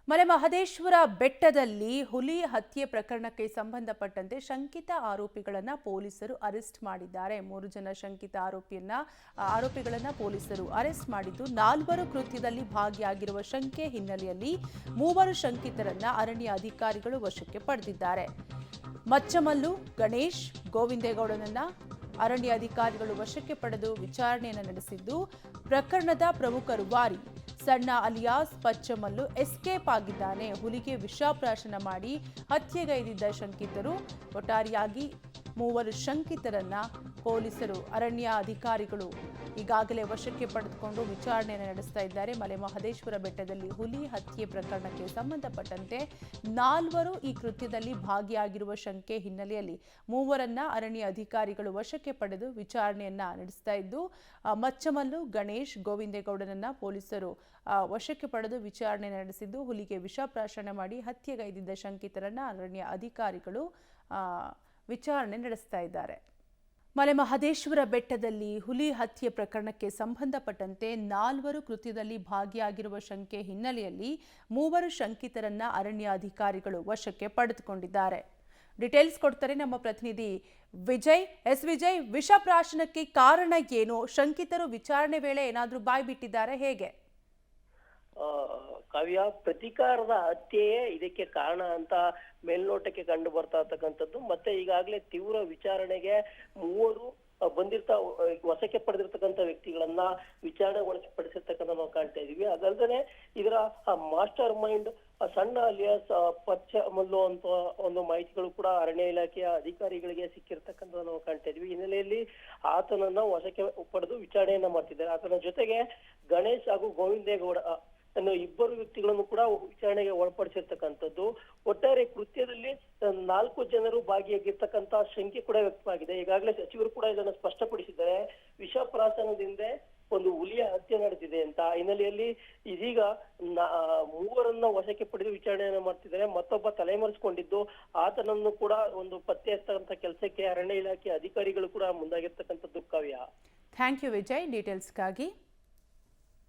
ಮಲೆಮಹದೇಶ್ವರ ಬೆಟ್ಟದಲ್ಲಿ ಹುಲಿ ಹತ್ಯೆ ಪ್ರಕರಣಕ್ಕೆ ಸಂಬಂಧಪಟ್ಟಂತೆ ಶಂಕಿತ ಆರೋಪಿಗಳನ್ನು ಪೊಲೀಸರು ಅರೆಸ್ಟ್ ಮಾಡಿದ್ದಾರೆ. 3 ಜನ ಶಂಕಿತ ಆರೋಪಿಗಳನ್ನು ಪೊಲೀಸರು ಅರೆಸ್ಟ್ ಮಾಡಿದ್ದು, 4 ಕೃತ್ಯದಲ್ಲಿ ಭಾಗಿಯಾಗಿರುವ ಶಂಕೆ ಹಿನ್ನೆಲೆಯಲ್ಲಿ 3 ಶಂಕಿತರನ್ನ ಅರಣ್ಯ ಅಧಿಕಾರಿಗಳು ವಶಕ್ಕೆ ಪಡೆದಿದ್ದಾರೆ. ಮಚ್ಚಮಲ್ಲು ಗಣೇಶ್ ಗೋವಿಂದೇಗೌಡನನ್ನ ಅರಣ್ಯ ಅಧಿಕಾರಿಗಳು ವಶಕ್ಕೆ ಪಡೆದು ವಿಚಾರಣೆಯನ್ನು ನಡೆಸಿದ್ದು, ಪ್ರಕರಣದ ಪ್ರಮುಖ ರೂವಾರಿ ಸಣ್ಣ ಅಲಿಯಾಸ್ ಪಚ್ಚಮಲ್ಲು ಎಸ್ಕೇಪ್ ಆಗಿದ್ದಾನೆ. ಹುಲಿಗೆ ವಿಷಪ್ರಾಶನ ಮಾಡಿ ಹತ್ಯೆಗೈದಿದ್ದ ಶಂಕಿತರು. ಒಟ್ಟಾರೆಯಾಗಿ 3 ಶಂಕಿತರನ್ನ ಪೊಲೀಸರು ಅರಣ್ಯ ಅಧಿಕಾರಿಗಳು ಈಗಾಗಲೇ ವಶಕ್ಕೆ ಪಡೆದುಕೊಂಡು ವಿಚಾರಣೆಯನ್ನು ನಡೆಸ್ತಾ ಇದ್ದಾರೆ. ಮಲೆಮಹದೇಶ್ವರ ಬೆಟ್ಟದಲ್ಲಿ ಹುಲಿ ಹತ್ಯೆ ಪ್ರಕರಣಕ್ಕೆ ಸಂಬಂಧಪಟ್ಟಂತೆ 4 ಈ ಕೃತ್ಯದಲ್ಲಿ ಭಾಗಿಯಾಗಿರುವ ಶಂಕೆ ಹಿನ್ನೆಲೆಯಲ್ಲಿ 3ರನ್ನ ಅರಣ್ಯ ಅಧಿಕಾರಿಗಳು ವಶಕ್ಕೆ ಪಡೆದು ವಿಚಾರಣೆಯನ್ನ ನಡೆಸ್ತಾ ಇದ್ದು, ಮಚ್ಚಮಲ್ಲು ಗಣೇಶ್ ಗೋವಿಂದೇಗೌಡನನ್ನ ಪೊಲೀಸರು ವಶಕ್ಕೆ ಪಡೆದು ವಿಚಾರಣೆ ನಡೆಸಿದ್ದು, ಹುಲಿಗೆ ವಿಷಪ್ರಾಶನ ಮಾಡಿ ಹತ್ಯೆಗೈದಿದ್ದ ಶಂಕಿತರನ್ನ ಅರಣ್ಯ ಅಧಿಕಾರಿಗಳು ವಿಚಾರಣೆ ನಡೆಸ್ತಾ ಇದ್ದಾರೆ. ಮಲೆಮಹದೇಶ್ವರ ಬೆಟ್ಟದಲ್ಲಿ ಹುಲಿ ಹತ್ಯೆ ಪ್ರಕರಣಕ್ಕೆ ಸಂಬಂಧಪಟ್ಟಂತೆ 4 ಕೃತ್ಯದಲ್ಲಿ ಭಾಗಿಯಾಗಿರುವ ಶಂಕೆ ಹಿನ್ನೆಲೆಯಲ್ಲಿ 3 ಶಂಕಿತರನ್ನ ಅರಣ್ಯ ಅಧಿಕಾರಿಗಳು ವಶಕ್ಕೆ ಪಡೆದುಕೊಂಡಿದ್ದಾರೆ. ಡೀಟೇಲ್ಸ್ ಕೊಡ್ತಾರೆ ನಮ್ಮ ಪ್ರತಿನಿಧಿ ವಿಜಯ್. ವಿಜಯ್, ವಿಷಪ್ರಾಶನಕ್ಕೆ ಕಾರಣ ಏನು? ಶಂಕಿತರು ವಿಚಾರಣೆ ವೇಳೆ ಏನಾದರೂ ಬಾಯ್ಬಿಟ್ಟಿದ್ದಾರೆ, ಹೇಗೆ? ಕಾವ್ಯ, ಪ್ರತಿಕಾರದ ಹತ್ಯೆಯೇ ಇದಕ್ಕೆ ಕಾರಣ ಅಂತ ಮೇಲ್ನೋಟಕ್ಕೆ ಕಂಡು ಬರ್ತಾ ಇರ್ತಕ್ಕಂಥದ್ದು. ಮತ್ತೆ ಈಗಾಗಲೇ ತೀವ್ರ ವಿಚಾರಣೆಗೆ 3 ವಶಕ್ಕೆ ಪಡೆದಿರ್ತಕ್ಕಂಥ ವ್ಯಕ್ತಿಗಳನ್ನ ವಿಚಾರಣೆ ಪಡಿಸಿರ್ತಕ್ಕಂಥ ನಾವು ಕಾಣ್ತಾ ಇದೀವಿ. ಅದಲ್ಲದೆ ಇದರ ಮಾಸ್ಟರ್ ಮೈಂಡ್ ಸಣ್ಣ ಅಲಿಯಾಸ್ ಪಚ್ಚಮಲ್ಲು ಅಂತ ಒಂದು ಮಾಹಿತಿಗಳು ಕೂಡ ಅರಣ್ಯ ಇಲಾಖೆಯ ಅಧಿಕಾರಿಗಳಿಗೆ ಸಿಕ್ಕಿರ್ತಕ್ಕಂಥ ನಾವು ಕಾಣ್ತಾ ಇದೀವಿ. ಹಿನ್ನೆಲೆಯಲ್ಲಿ ಆತನನ್ನ ವಶಕ್ಕೆ ಪಡೆದು ವಿಚಾರಣೆಯನ್ನ ಮಾಡ್ತಿದ್ದಾರೆ. ಆತನ ಜೊತೆಗೆ ಗಣೇಶ್ ಹಾಗೂ ಗೋವಿಂದೇಗೌಡ ಅನ್ನೋ 2 ವ್ಯಕ್ತಿಗಳನ್ನು ಕೂಡ ವಿಚಾರಣೆಗೆ ಒಳಪಡಿಸಿರ್ತಕ್ಕಂಥದ್ದು. ಒಟ್ಟಾರೆ ಕೃತ್ಯದಲ್ಲಿ 4 ಜನರು ಭಾಗಿಯಾಗಿರ್ತಕ್ಕಂಥ ಶಂಕೆ ಕೂಡ ವ್ಯಕ್ತವಾಗಿದೆ. ಈಗಾಗಲೇ ಸಚಿವರು ಕೂಡ ಇದನ್ನು ಸ್ಪಷ್ಟಪಡಿಸಿದ್ದಾರೆ. ವಿಷಪ್ರಾಶನದಿಂದ ಒಂದು ಹುಲಿಯ ಹತ್ಯೆ ನಡೆದಿದೆ ಅಂತ. ಹಿನ್ನೆಲೆಯಲ್ಲಿ ಇದೀಗ 3ರನ್ನ ವಶಕ್ಕೆ ಪಡೆದು ವಿಚಾರಣೆಯನ್ನ ಮಾಡ್ತಿದ್ದಾರೆ. ಮತ್ತೊಬ್ಬ ತಲೆಮರೆಸಿಕೊಂಡಿದ್ದು, ಆತನನ್ನು ಕೂಡ ಒಂದು ಪತ್ತೆ ಹಚ್ಚತಕ್ಕಂಥ ಕೆಲಸಕ್ಕೆ ಅರಣ್ಯ ಇಲಾಖೆ ಅಧಿಕಾರಿಗಳು ಕೂಡ ಮುಂದಾಗಿರ್ತಕ್ಕಂಥದ್ದು. ಕಾವ್ಯ, ಥ್ಯಾಂಕ್ ಯು ವಿಜಯ್ ಡೀಟೇಲ್ಸ್ಗಾಗಿ.